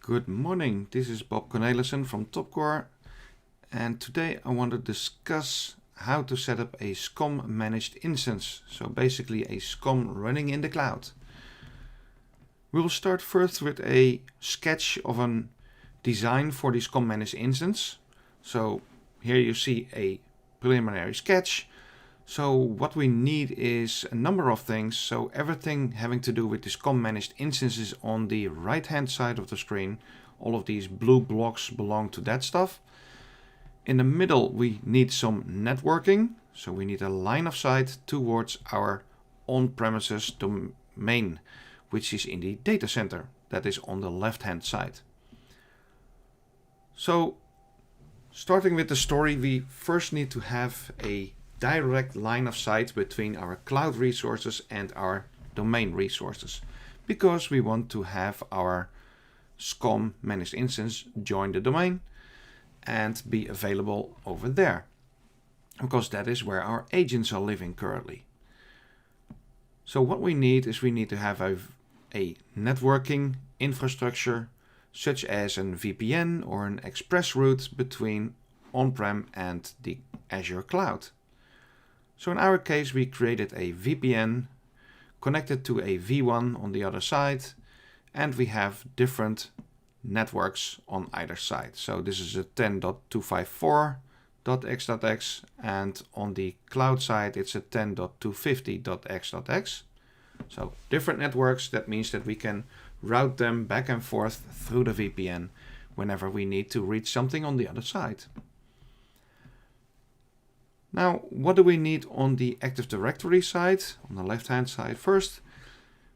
Good morning, this is Bob Cornelissen from TopQore, and today I want to discuss how to set up a SCOM managed instance, so basically a SCOM running in the cloud. We will start first with a sketch of a design for the SCOM managed instance. So here you see a preliminary sketch. So what we need is a number of things. So everything having to do with the SCOM managed instance is on the right hand side of the screen. All of these blue blocks belong to that stuff. In the middle we need some networking. So we need a line of sight towards our on-premises domain, which is in the data center. That is on the left hand side. So starting with the story, we first need to have a direct line of sight between our cloud resources and our domain resources, because we want to have our SCOM managed instance join the domain and be available over there, because that is where our agents are living currently. So what we need is we need to have a networking infrastructure such as an VPN or an express route between on-prem and the Azure cloud. So in our case, we created a VPN connected to a V1 on the other side, and we have different networks on either side. So this is a 10.254.x.x, and on the cloud side, it's a 10.250.x.x. So different networks, that means that we can route them back and forth through the VPN whenever we need to reach something on the other side. Now, what do we need on the Active Directory side? On the left-hand side first,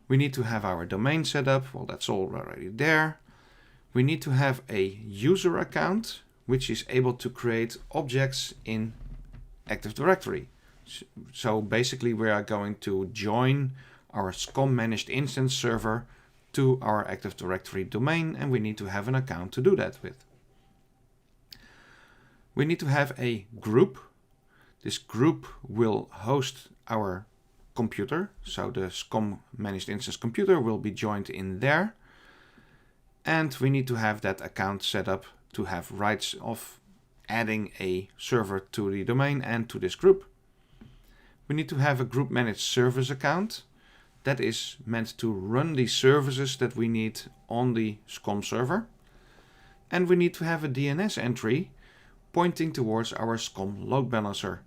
we need to have our domain set up. Well, that's already there. We need to have a user account, which is able to create objects in Active Directory. So basically, we are going to join our SCOM managed instance server to our Active Directory domain, and we need to have an account to do that with. We need to have a group. This group will host our computer, so the SCOM managed instance computer will be joined in there. And we need to have that account set up to have rights of adding a server to the domain and to this group. We need to have a group managed service account that is meant to run the services that we need on the SCOM server. And we need to have a DNS entry pointing towards our SCOM load balancer.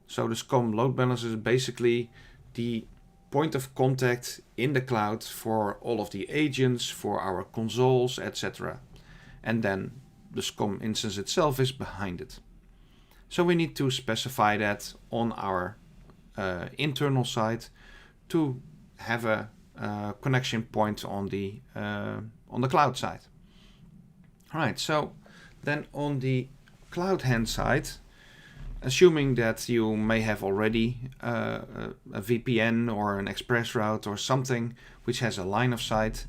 So the SCOM load balancer is basically the point of contact in the cloud for all of the agents, for our consoles, etc. And then the SCOM instance itself is behind it. So we need to specify that on our internal side to have a connection point on the cloud side. All right, so then on the cloud hand side, assuming that you may have already a VPN or an express route or something which has a line of sight,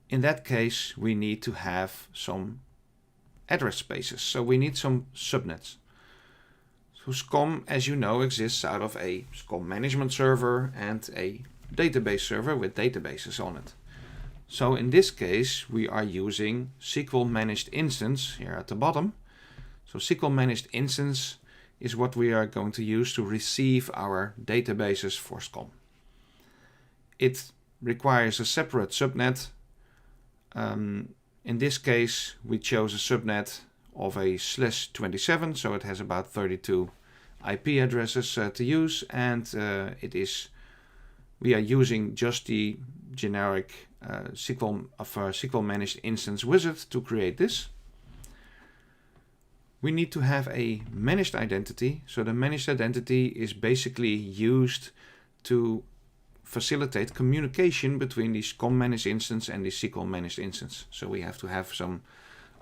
in that case we need to have some address spaces. So we need some subnets. So SCOM, as you know, exists out of a SCOM management server and a database server with databases on it. So in this case we are using SQL managed instance here at the bottom. So SQL managed instance is what we are going to use to receive our databases for SCOM. It requires a separate subnet. In this case, we chose a subnet of a /27, so it has about 32 IP addresses to use, and we are using just the generic SQL managed instance wizard to create this. We need to have a managed identity. So the managed identity is basically used to facilitate communication between the SCOM managed instance and the SQL managed instance. So we have to have some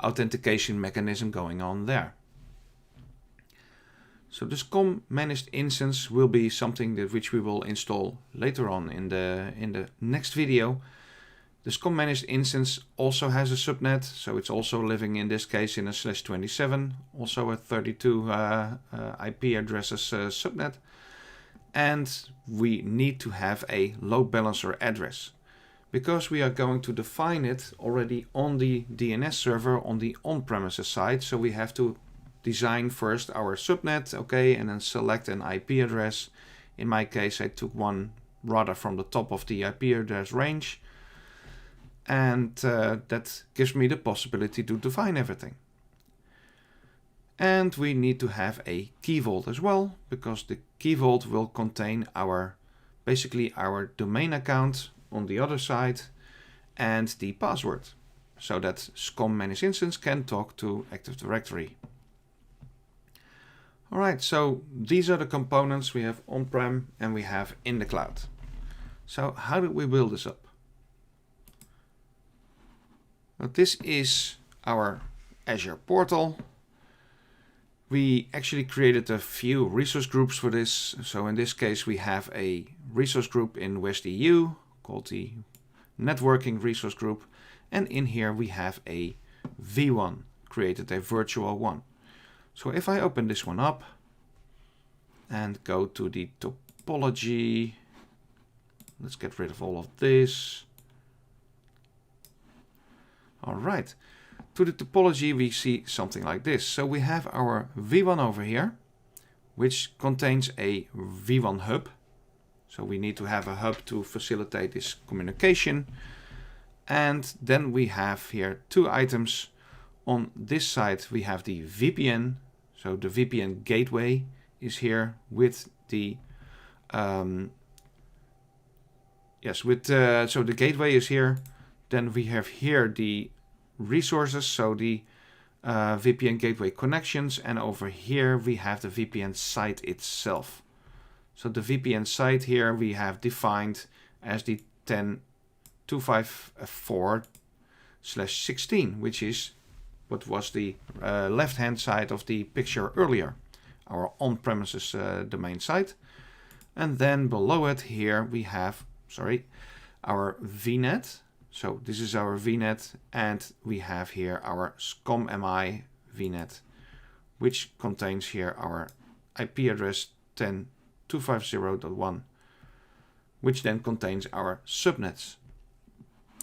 authentication mechanism going on there. So the SCOM managed instance will be something which we will install later on in the next video. The SCOM managed instance also has a subnet, so it's also living in this case in a /27, also a 32 IP addresses subnet. And we need to have a load balancer address, because we are going to define it already on the DNS server on the on-premises side. So we have to design first our subnet, okay, and then select an IP address. In my case, I took one rather from the top of the IP address range, and that gives me the possibility to define everything. And we need to have a key vault as well, because the key vault will contain basically our domain account on the other side and the password, so that SCOM Managed Instance can talk to Active Directory. Alright, so these are the components we have on-prem and we have in the cloud. So how did we build this up? Well, this is our Azure Portal. We actually created a few resource groups for this. So in this case, we have a resource group in West EU called the Networking Resource Group. And in here we have a V1, created a virtual one. So if I open this one up and go to the topology, let's get rid of all of this. All right, to the topology we see something like this. So we have our V1 over here, which contains a V1 hub. So we need to have a hub to facilitate this communication. And then we have here two items. On this side we have the VPN. So the VPN gateway is here with the so the gateway is here. Then we have here the resources, so the VPN gateway connections, and over here we have the VPN site itself. So the VPN site here we have defined as the 10.254/16, which is what was the left hand side of the picture earlier, our on-premises domain site. And then below it here we have, our VNet. So this is our VNet, and we have here our SCOM MI VNet, which contains here our IP address 10.250.1, which then contains our subnets.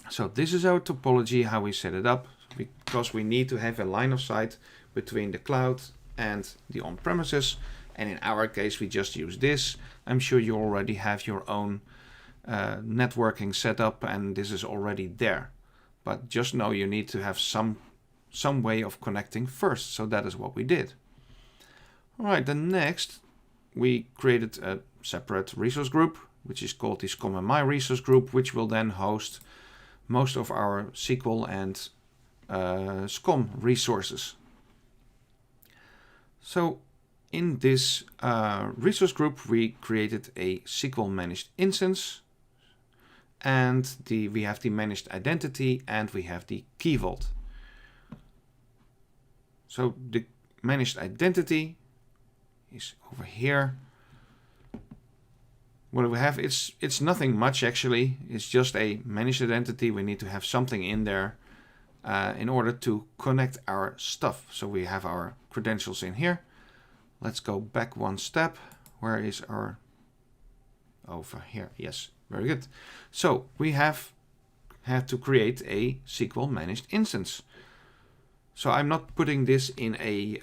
So this is our topology, how we set it up, because we need to have a line of sight between the cloud and the on-premises. And in our case, we just use this. I'm sure you already have your own networking setup, and this is already there. But just know you need to have some way of connecting first. So that is what we did. All right, then next we created a separate resource group, which is called the SCOM MI resource group, which will then host most of our SQL and SCOM resources. So in this resource group, we created a SQL managed instance, and we have the managed identity, and we have the key vault. So the managed identity is over here. What do we have? It's nothing much actually. It's just a managed identity. We need to have something in there in order to connect our stuff. So we have our credentials in here. Let's go back one step. Where is our... Over here. Yes, very good. So we have had to create a SQL managed instance. So I'm not putting this in a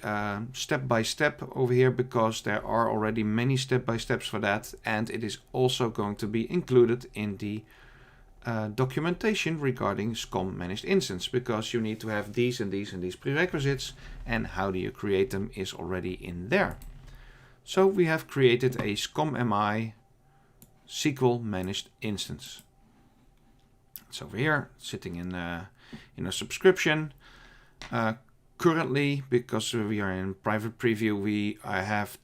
step-by-step over here, because there are already many step-by-steps for that, and it is also going to be included in the documentation regarding SCOM Managed Instance, because you need to have these and these and these prerequisites, and how do you create them is already in there. So we have created a SCOM MI SQL Managed Instance. It's over here, sitting in a subscription. Currently, because we are in private preview, we have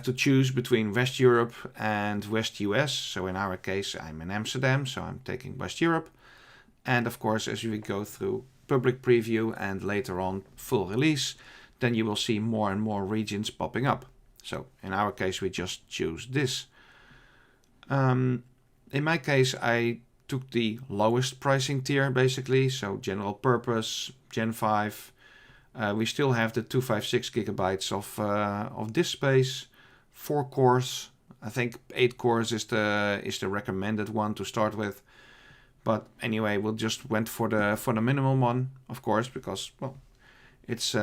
to choose between West Europe and West US. So in our case, I'm in Amsterdam, so I'm taking West Europe. And of course, as we go through public preview and later on full release, then you will see more and more regions popping up. So in our case, we just choose this. In my case, I took the lowest pricing tier basically, so general purpose, Gen 5. We still have the 256 gigabytes of disk space, 4 cores, I think 8 cores is the recommended one to start with. But anyway, we'll just went for the minimum one, of course, because well, it's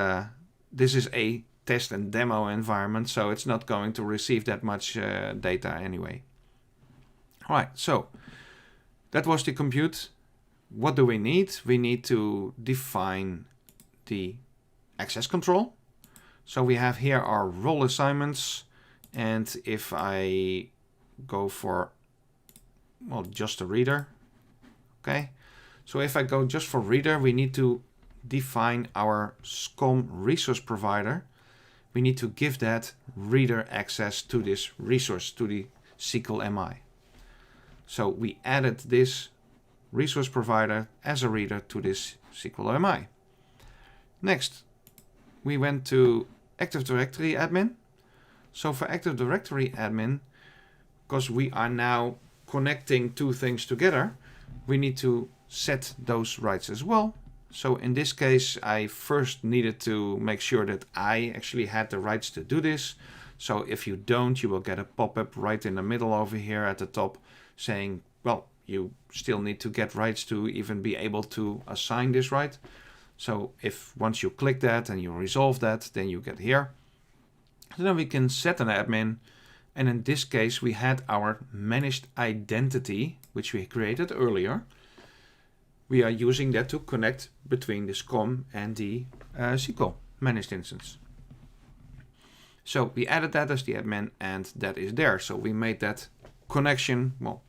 this is a test and demo environment, so it's not going to receive that much data anyway. All right, so that was the compute. What do we need? We need to define the access control. So we have here our role assignments, and if I go for, well, just a reader, okay. So if I go just for reader, we need to define our SCOM resource provider. We need to give that reader access to this resource, to the SQL MI. So we added this resource provider as a reader to this SQL MI. Next, we went to Active Directory admin. So for Active Directory admin, because we are now connecting two things together, we need to set those rights as well. So in this case, I first needed to make sure that I actually had the rights to do this. So if you don't, you will get a pop-up right in the middle over here at the top saying, well, you still need to get rights to even be able to assign this right. So if once you click that and you resolve that, then you get here. So then we can set an admin. And in this case, we had our managed identity, which we created earlier. We are using that to connect between the SCOM and the SQL managed instance. So we added that as the admin, and that is there. So we made that connection, well,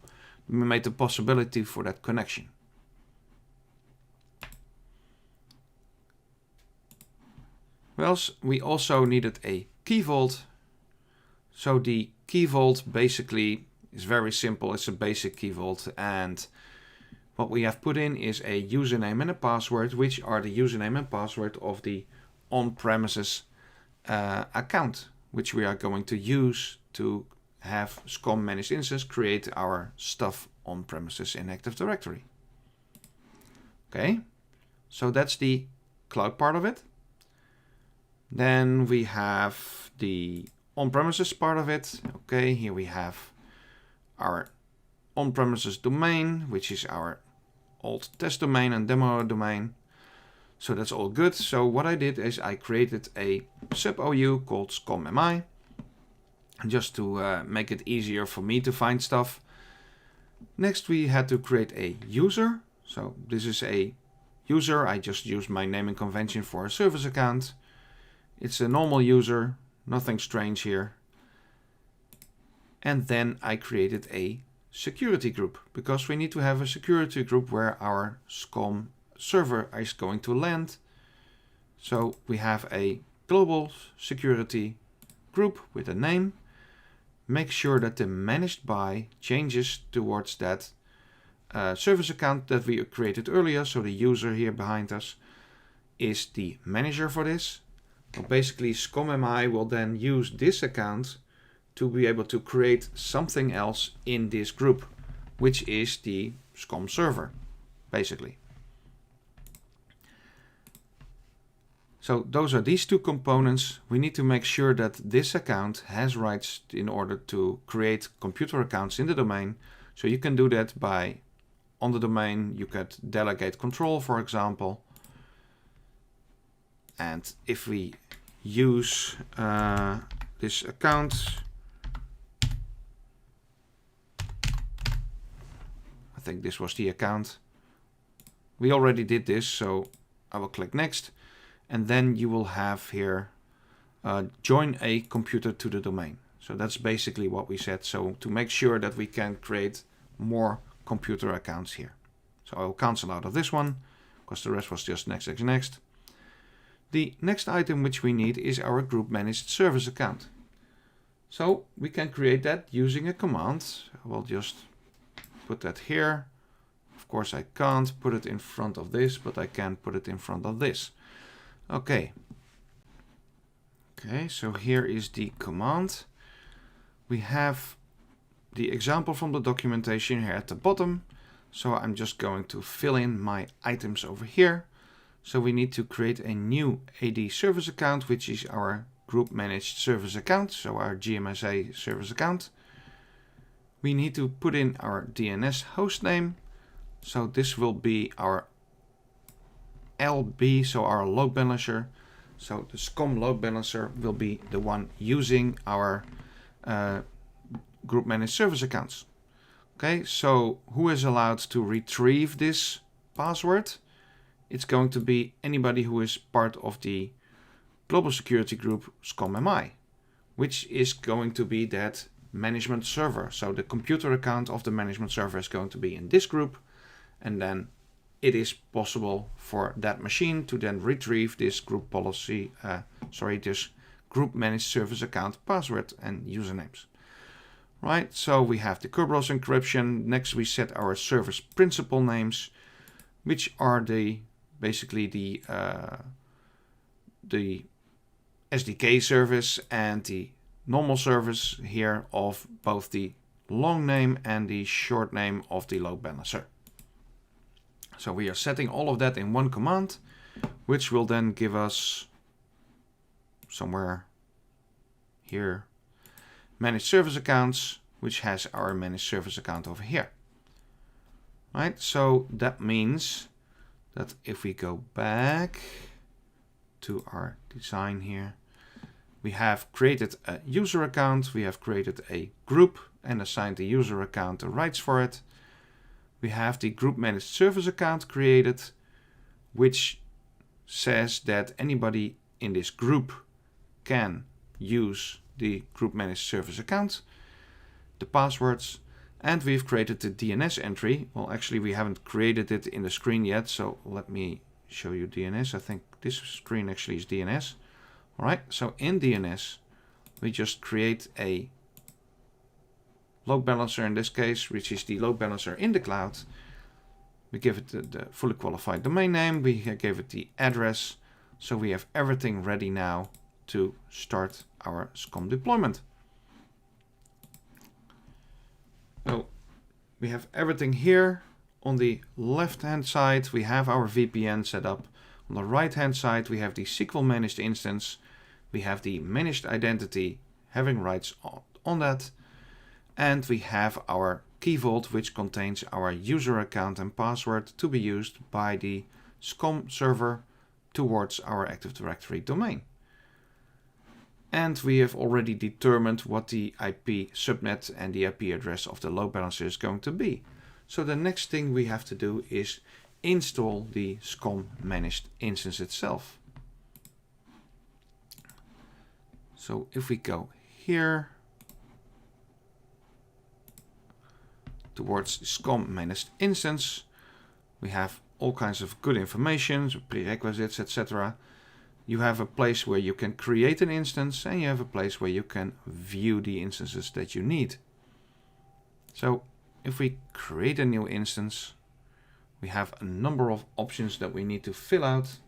we made the possibility for that connection. Well, we also needed a key vault. So the key vault basically is very simple. It's a basic key vault, and what we have put in is a username and a password, which are the username and password of the on-premises account, which we are going to use to have SCOM Managed Instance create our stuff on premises in Active Directory. Okay, so that's the cloud part of it. Then we have the on-premises part of it. Okay, here we have our on-premises domain, which is our old test domain and demo domain. So that's all good. So what I did is I created a sub OU called SCOM MI, just to make it easier for me to find stuff. Next, we had to create a user. So this is a user. I just used my naming convention for a service account. It's a normal user, nothing strange here. And then I created a security group, because we need to have a security group where our SCOM server is going to land. So we have a global security group with a name. Make sure that the managed by changes towards that service account that we created earlier. So the user here behind us is the manager for this. Well, basically, SCOM MI will then use this account to be able to create something else in this group, which is the SCOM server, basically. So those are these two components. We need to make sure that this account has rights in order to create computer accounts in the domain. So you can do that by, on the domain, you could delegate control, for example. And if we use this account, I think this was the account. We already did this, so I will click next. And then you will have here join a computer to the domain. So that's basically what we said. So to make sure that we can create more computer accounts here. So I will cancel out of this one because the rest was just next, next, next. The next item which we need is our group managed service account. So we can create that using a command. I will just put that here. Of course I can't put it in front of this, but I can put it in front of this. Okay. Okay, so here is the command. We have the example from the documentation here at the bottom. So I'm just going to fill in my items over here. So we need to create a new AD service account, which is our group managed service account. So our GMSA service account. we need to put in our DNS hostname. So this will be our LB, so our load balancer. So the SCOM load balancer will be the one using our group managed service accounts. Okay, so who is allowed to retrieve this password? It's going to be anybody who is part of the global security group SCOM MI, which is going to be that management server. So the computer account of the management server is going to be in this group, and then it is possible for that machine to then retrieve this group policy, this group managed service account password and usernames. Right, so we have the Kerberos encryption. Next we set our service principal names, which are basically the SDK service and the normal service here of both the long name and the short name of the load balancer. So we are setting all of that in one command, which will then give us somewhere here managed service accounts, which has our managed service account over here. Right, so that means that if we go back to our design here, we have created a user account, we have created a group and assigned the user account the rights for it. We have the group managed service account created, which says that anybody in this group can use the group managed service account, the passwords, and we've created the DNS entry. Well, actually we haven't created it in the screen yet, so let me show you DNS. I think this screen actually is DNS. All right, so in DNS we just create a load balancer in this case, which is the load balancer in the cloud. We give it the fully qualified domain name, we gave it the address, so we have everything ready now to start our SCOM deployment. So we have everything here. On the left hand side we have our VPN set up. On the right hand side we have the SQL managed instance. We have the managed identity having rights on that. And we have our Key Vault, which contains our user account and password to be used by the SCOM server towards our Active Directory domain. And we have already determined what the IP subnet and the IP address of the load balancer is going to be. So the next thing we have to do is install the SCOM Managed instance itself. So if we go here towards the SCOM Managed instance, we have all kinds of good information, prerequisites, etc. You have a place where you can create an instance, and you have a place where you can view the instances that you need. So if we create a new instance, we have a number of options that we need to fill out.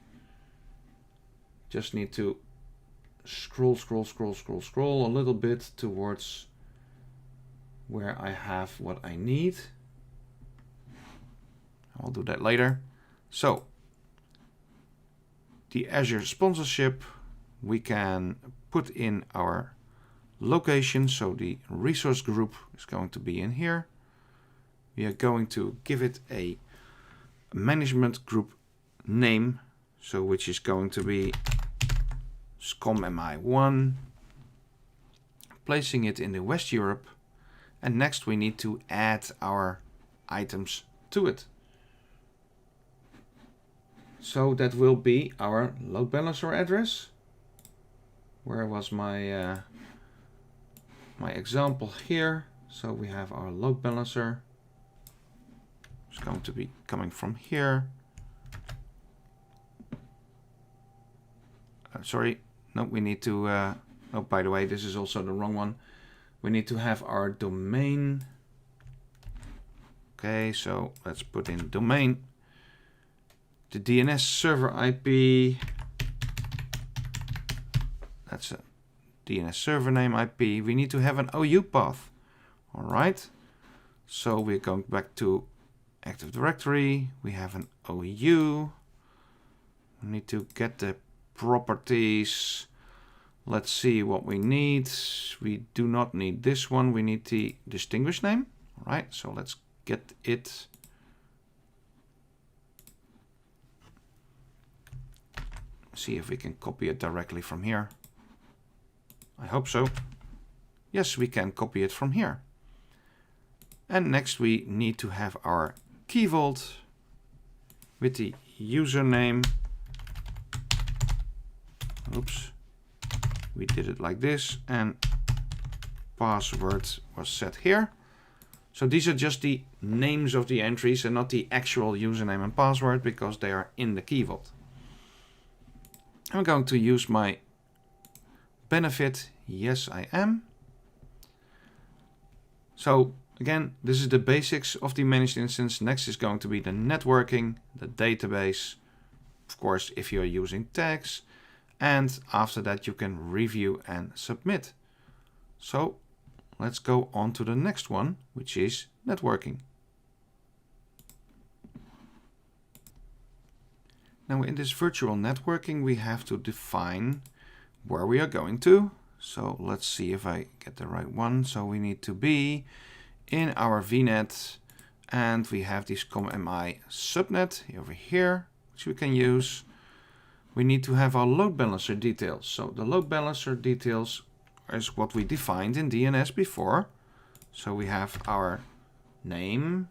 Just need to scroll a little bit towards where I have what I need. I'll do that later. So the Azure sponsorship, we can put in our location. So the resource group is going to be in here. We are going to give it a management group name, so which is going to be SCOM MI1, placing it in the West Europe. And next we need to add our items to it. So that will be our load balancer address. Where was my my example here? So we have our load balancer. It's going to be coming from here. Sorry, no, we need to. Oh, by the way, this is also the wrong one. We need to have our domain. Okay, so let's put in domain. The DNS server IP. That's a DNS server name IP. We need to have an OU path. All right. So we're going back to Active Directory. We have an OU. We need to get the properties. Let's see what we need. We do not need this one. We need the distinguished name. All right, so let's get it. See if we can copy it directly from here. I hope so. Yes, we can copy it from here. And next we need to have our Key Vault with the username. Oops. We did it like this, and password was set here. So these are just the names of the entries and not the actual username and password, because they are in the Key Vault. I'm going to use my benefit. Yes, I am. So again, this is the basics of the managed instance. Next is going to be the networking, the database, of course, if you're using tags. And after that, you can review and submit. So let's go on to the next one, which is networking. Now in this virtual networking, we have to define where we are going to. So let's see if I get the right one. So we need to be in our VNet, and we have the SCOM MI subnet over here, which we can use. We need to have our load balancer details. So the load balancer details is what we defined in DNS before. So we have our name,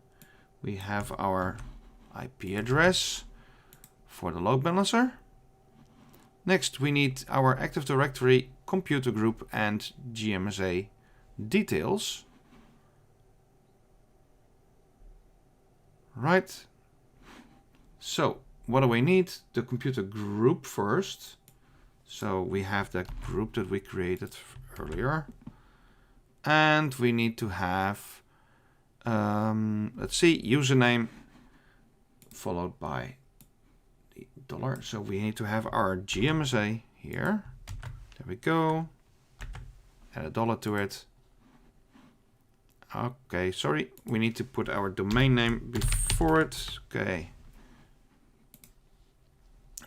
we have our IP address for the load balancer. Next, we need our Active Directory, computer group, and GMSA details. Right. So what do we need? The computer group first. So we have that group that we created earlier. And we need to have, let's see, username followed by the $. So we need to have our GMSA here. There we go. Add $1 to it. Okay, sorry. We need to put our domain name before it. Okay.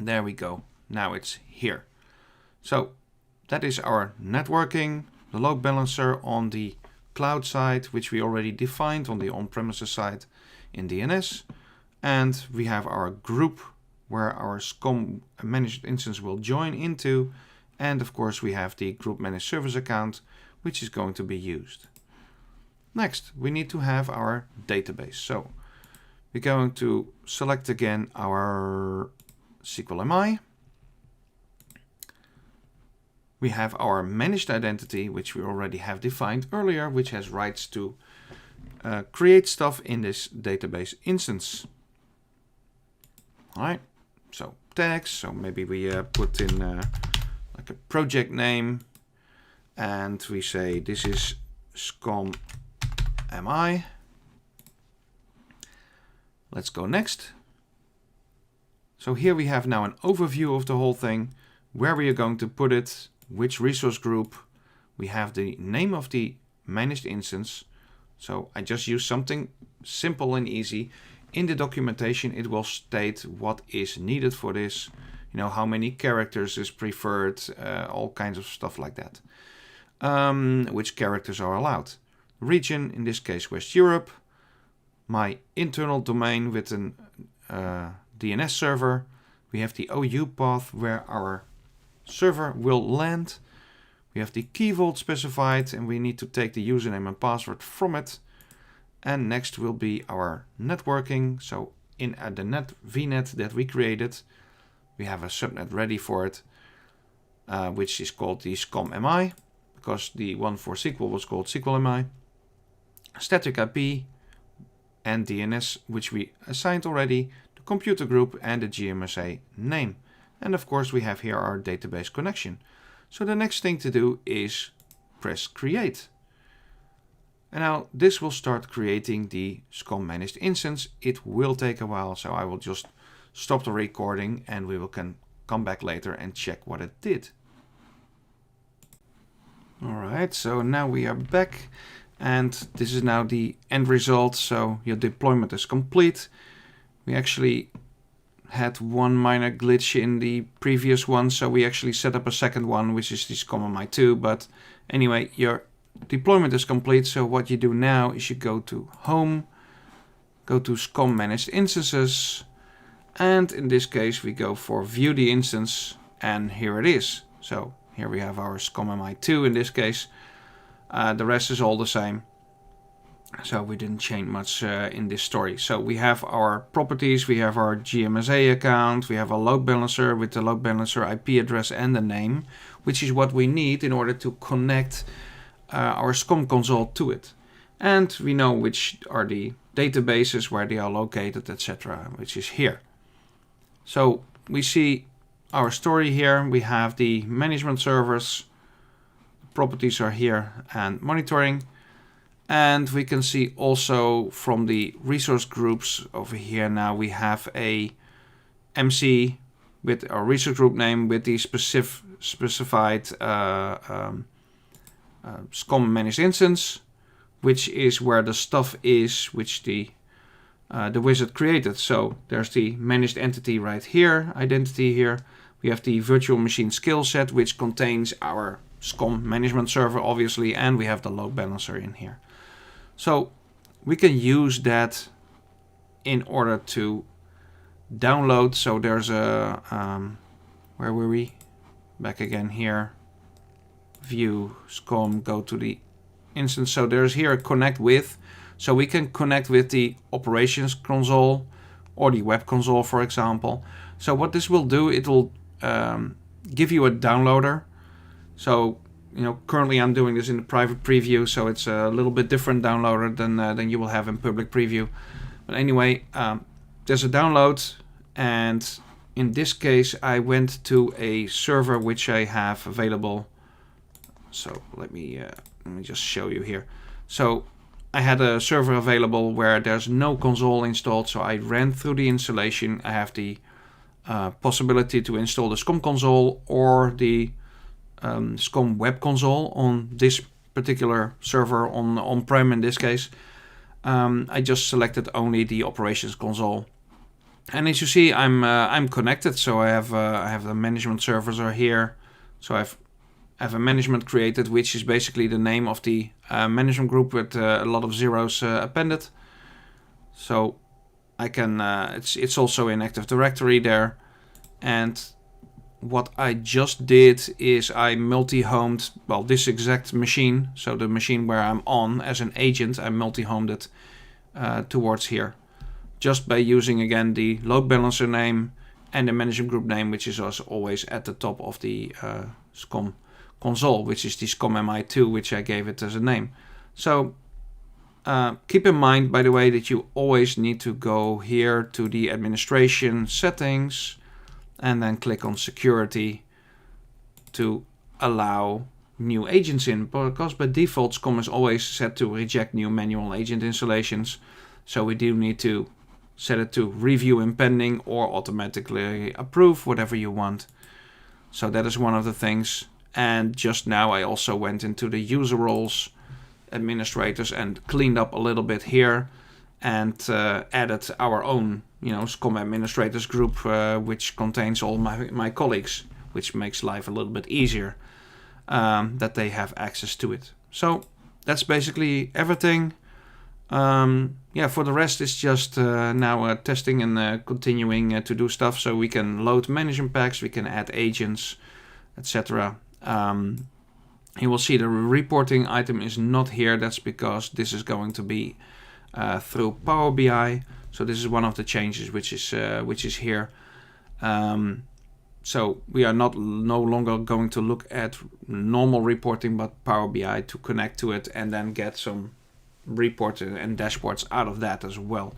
There we go. Now it's here. So that is our networking, the load balancer on the cloud side, which we already defined on the on-premises side in DNS. And we have our group where our SCOM managed instance will join into. And of course, we have the group managed service account, which is going to be used. Next, we need to have our database. So we're going to select again our SQL MI. We have our managed identity, which we already have defined earlier, which has rights to create stuff in this database instance. All right, so tags. So maybe we put in like a project name, and we say this is SCOM MI. Let's go next. So here we have now an overview of the whole thing, where we are going to put it, which resource group. We have the name of the managed instance. So I just use something simple and easy. In the documentation, it will state what is needed for this, you know, how many characters is preferred, all kinds of stuff like that. Which characters are allowed. Region, in this case, West Europe. My internal domain with an DNS server. We have the OU path where our server will land. We have the Key Vault specified, and we need to take the username and password from it. And next will be our networking. So in the VNet that we created, we have a subnet ready for it, which is called the SCOM MI, because the one for SQL was called SQL MI. Static IP and DNS, which we assigned already, the computer group, and the GMSA name. And of course, we have here our database connection. So the next thing to do is press create. And now this will start creating the SCOM managed instance. It will take a while, so I will just stop the recording and we can come back later and check what it did. All right, so now we are back, and this is now the end result. So your deployment is complete. We actually had one minor glitch in the previous one, so we actually set up a second one, which is the SCOM MI 2. But anyway, your deployment is complete. So what you do now is you go to Home, go to SCOM Managed Instances, and in this case we go for View the Instance, and here it is. So here we have our SCOM MI 2 in this case. The rest is all the same. So we didn't change much in this story. So we have our properties, we have our GMSA account, we have a load balancer with the load balancer IP address and the name, which is what we need in order to connect our SCOM console to it. And we know which are the databases, where they are located, etc., which is here. So we see our story here. We have the management servers, properties are here, and monitoring. And we can see also from the resource groups over here now we have a MC with our resource group name with the specified SCOM Managed Instance, which is where the stuff is which the wizard created. So there's the managed entity right here, identity here. We have the virtual machine skill set, which contains our SCOM management server, obviously, and we have the load balancer in here. So we can use that in order to download. So there's a, where were we? Back again here. View, SCOM, go to the instance. So there's here a connect with. So we can connect with the operations console or the web console, for example. So what this will do, it will give you a downloader. So currently I'm doing this in the private preview, so it's a little bit different downloader than you will have in public preview. But anyway, there's a download, and in this case I went to a server which I have available. So let me just show you here. So I had a server available where there's no console installed, so I ran through the installation. I have the possibility to install the SCOM console or the SCOM web console on this particular server on-prem in this case. I just selected only the operations console, and as you see, I'm connected. So I have the management servers are here. So I have a management created, which is basically the name of the management group with a lot of zeros appended. So I can it's also in Active Directory there, and what I just did is I multi-homed, well, this exact machine, so the machine where I'm on as an agent, I multi-homed it towards here, just by using again the load balancer name and the management group name, which is also always at the top of the SCOM console, which is the SCOM MI 2, which I gave it as a name. So keep in mind, by the way, that you always need to go here to the administration settings and then click on security to allow new agents in, because by default SCOM is always set to reject new manual agent installations. So we do need to set it to review impending or automatically approve, whatever you want. So that is one of the things. And just now I also went into the user roles, administrators, and cleaned up a little bit here and added our own SCOM administrators group, which contains all my colleagues, which makes life a little bit easier, that they have access to it. So that's basically everything. For the rest it's just now testing and continuing to do stuff, so we can load management packs, we can add agents, etc. You will see the reporting item is not here. That's because this is going to be through Power BI. So this is one of the changes which is here. So we are no longer going to look at normal reporting, but Power BI to connect to it and then get some reports and dashboards out of that as well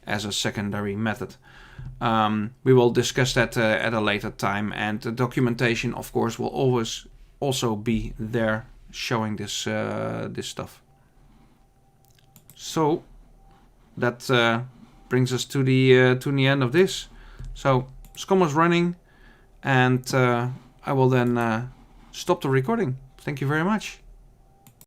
as a secondary method. We will discuss that at a later time, and the documentation, of course, will always also be there showing this this stuff. So that brings us to the end of this. So SCOM is running, and I will then stop the recording. Thank you very much.